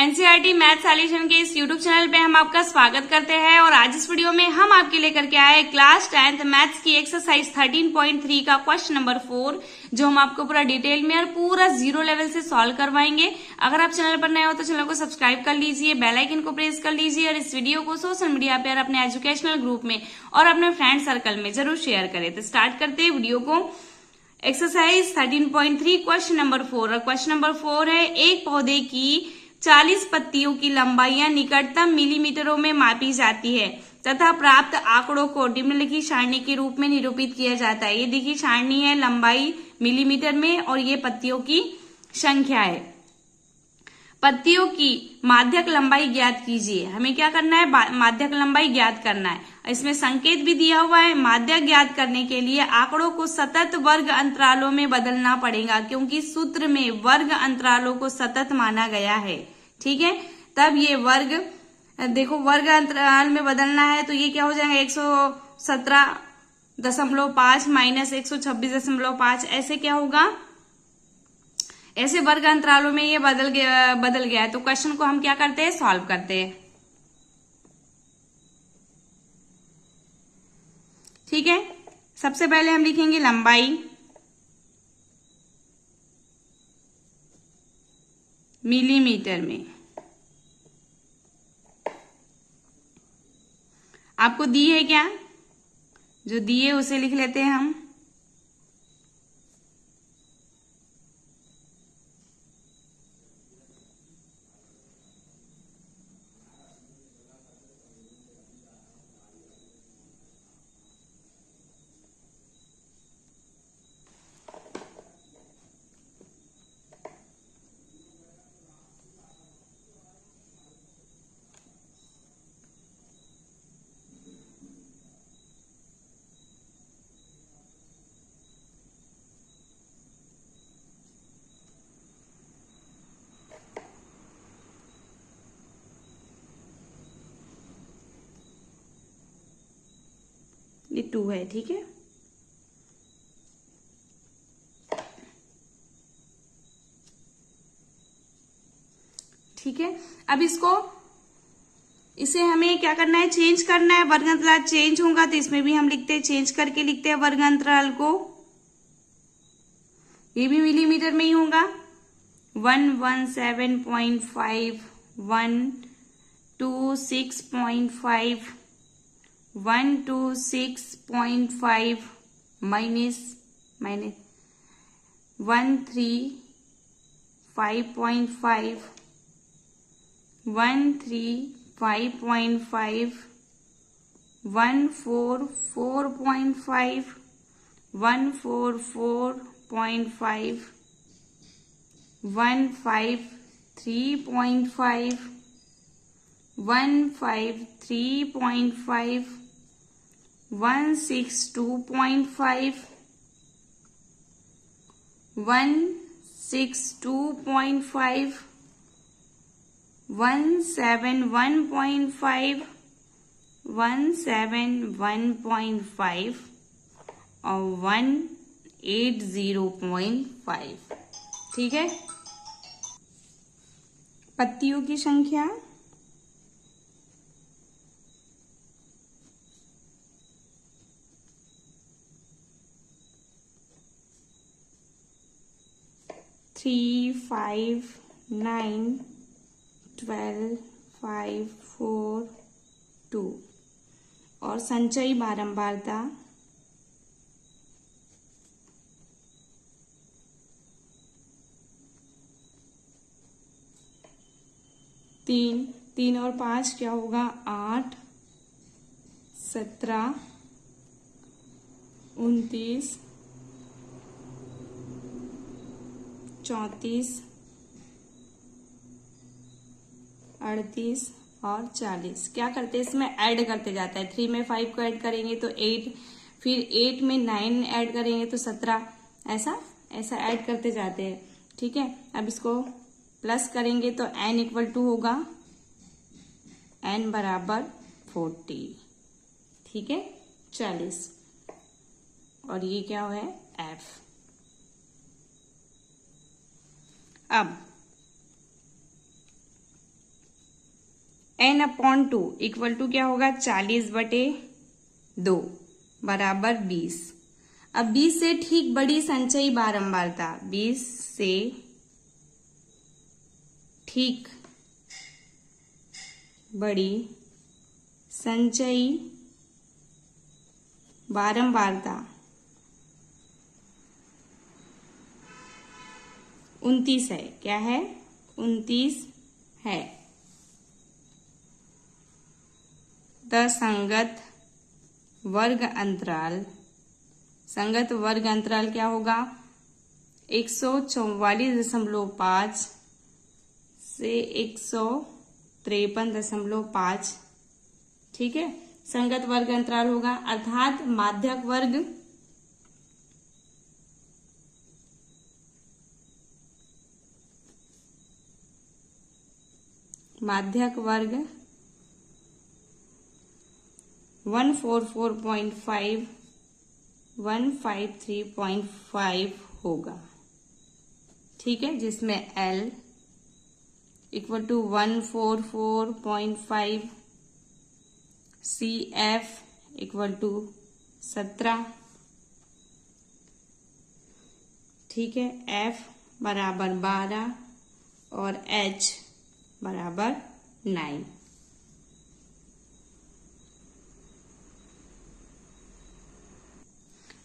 NCERT math solution के इस YouTube channel पे हम आपका स्वागत करते हैं और आज इस वीडियो में हम आपके लिए करके आए क्लास 10th मैथ्स की एक्सरसाइज 13.3 का क्वेश्चन नंबर 4, जो हम आपको पूरा डिटेल में और पूरा जीरो लेवल से सॉल्व करवाएंगे। अगर आप चैनल पर नए हो तो चैनल को सब्सक्राइब कर लीजिए, बेल आइकन को प्रेस कर लीजिए और इस वीडियो को सोशल मीडिया पर अपने एजुकेशनल ग्रुप में और अपने फ्रेंड सर्कल में जरूर शेयर करें। तो स्टार्ट करते हैं वीडियो को। एक्सरसाइज 13.3 क्वेश्चन नंबर 4 और क्वेश्चन नंबर 4 है, एक पौधे की 40 पत्तियों की लंबाइयां निकटतम मिलीमीटरों में मापी जाती है तथा प्राप्त आंकड़ों को निम्नलिखित सारणी के रूप में निरूपित किया जाता है। ये देखिए सारणी है, लंबाई मिलीमीटर में और ये पत्तियों की संख्या है। पत्तियों की माध्यक लंबाई ज्ञात कीजिए। हमें क्या करना है, माध्यक लंबाई ज्ञात करना है। इसमें संकेत भी दिया हुआ है। माध्यक ज्ञात करने के लिए आंकड़ों को सतत वर्ग अंतरालों में बदलना पड़ेगा, क्योंकि सूत्र में वर्ग अंतरालों को सतत माना गया है। ठीक है, तब ये वर्ग, देखो वर्ग अंतराल में बदलना है तो ये क्या हो जाएगा, 117.5 माइनस 126.5, ऐसे क्या होगा, ऐसे वर्ग अंतरालों में ये बदल गया है। तो क्वेश्चन को हम क्या करते हैं, सॉल्व करते हैं। ठीक है, सबसे पहले हम लिखेंगे लंबाई मिलीमीटर में। आपको दी है क्या, जो दी है उसे लिख लेते हैं हम। ये 2 है। ठीक है, ठीक है। अब इसे हमें क्या करना है, चेंज करना है। वर्ग अंतराल चेंज होगा तो इसमें भी हम लिखते हैं, चेंज करके लिखते हैं वर्ग अंतराल को। ये भी मिलीमीटर में ही होगा। 117.5, 126.5, 126.5 माइनस 135.5, 135.5, 144.5, 144.5, 153.5, 153.5, 162.5, 162.5, 171.5, 171.5 और 180.5। ठीक है, पत्तियों की संख्या थ्री, 5, 9, 12, 5, 4, 2 और संचयी बारंबारता 3, 3 और 5 क्या होगा, 8, 17, 29, 34, 38 और 40। क्या करते हैं, इसमें ऐड करते जाता है। 3 में 5 को ऐड करेंगे तो 8, फिर 8 में 9 ऐड करेंगे तो 17, ऐसा ऐड करते जाते हैं। ठीक है, अब इसको प्लस करेंगे तो n इक्वल टू होगा, n बराबर 40। ठीक है, 40 और ये क्या है, f। अब n/2 इक्वल टू क्या होगा 40/2 बराबर 20। अब 20 से ठीक बड़ी संचयी बारंबारता, 20 से ठीक बड़ी संचयी बारंबारता 29 है। क्या है? 29 है। द संगत वर्ग अंतराल, संगत वर्ग अंतराल क्या होगा 144.5 से 153.5। ठीक है, संगत वर्ग अंतराल होगा। अर्थात माध्यक वर्ग माध्यक वर्ग 144.5 153.5 होगा। ठीक है, जिसमें L equal to 144.5, CF equal to 17। ठीक है, F बराबर 12 और H बराबर 9।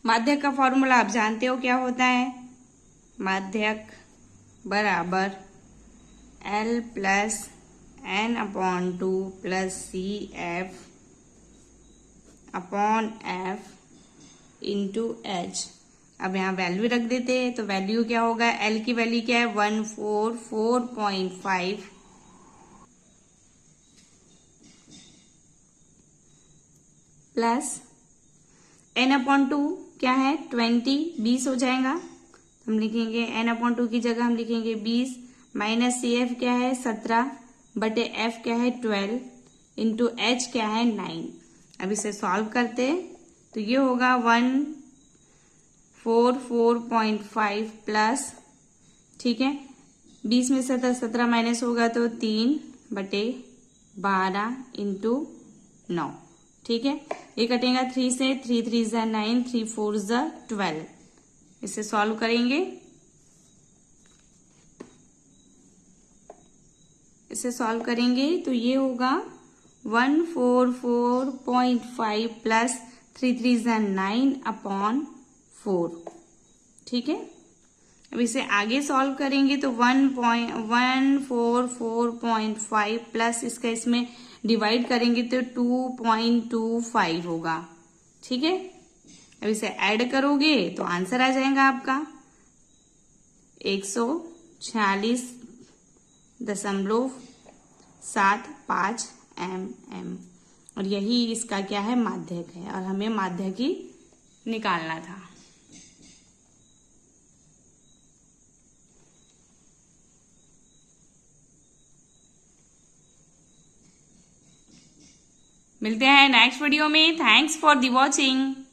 माध्यक का फॉर्मूला आप जानते हो क्या होता है। माध्यक बराबर L plus n/2 plus CF upon F into H। अब यहाँ वैल्यू रख देते हैं, तो वैल्यू क्या होगा, L की वैल्यू क्या है 144.5 प्लस n/2 क्या है 20 हो जाएगा। हम लिखेंगे n/2 की जगह हम लिखेंगे 20 माइनस CF क्या है 17 बटे F क्या है 12 इंटू H क्या है 9। अब इसे सॉल्व करते तो ये होगा 144.5 प्लस, ठीक है 20 में 17 माइनस होगा तो 3 बटे 12 इंटू 9। ठीक है, ये कटेगा 3 से, 3 3 ज़ा 9, 3 4 ज़ा 12। इसे सॉल्व करेंगे, तो ये होगा 144.5 प्लस 3 3 ज़ा 9 अपॉन 4। ठीक है, अब इसे आगे सॉल्व करेंगे तो 144.5 प्लस इसका इसमें डिवाइड करेंगे तो 2.25 होगा। ठीक है, अब इसे ऐड करोगे तो आंसर आ जाएगा आपका 146.75 mm। और यही इसका क्या है माध्यक है, और हमें माध्यक ही निकालना था। मिलते हैं नेक्स्ट वीडियो में। Thanks for the watching.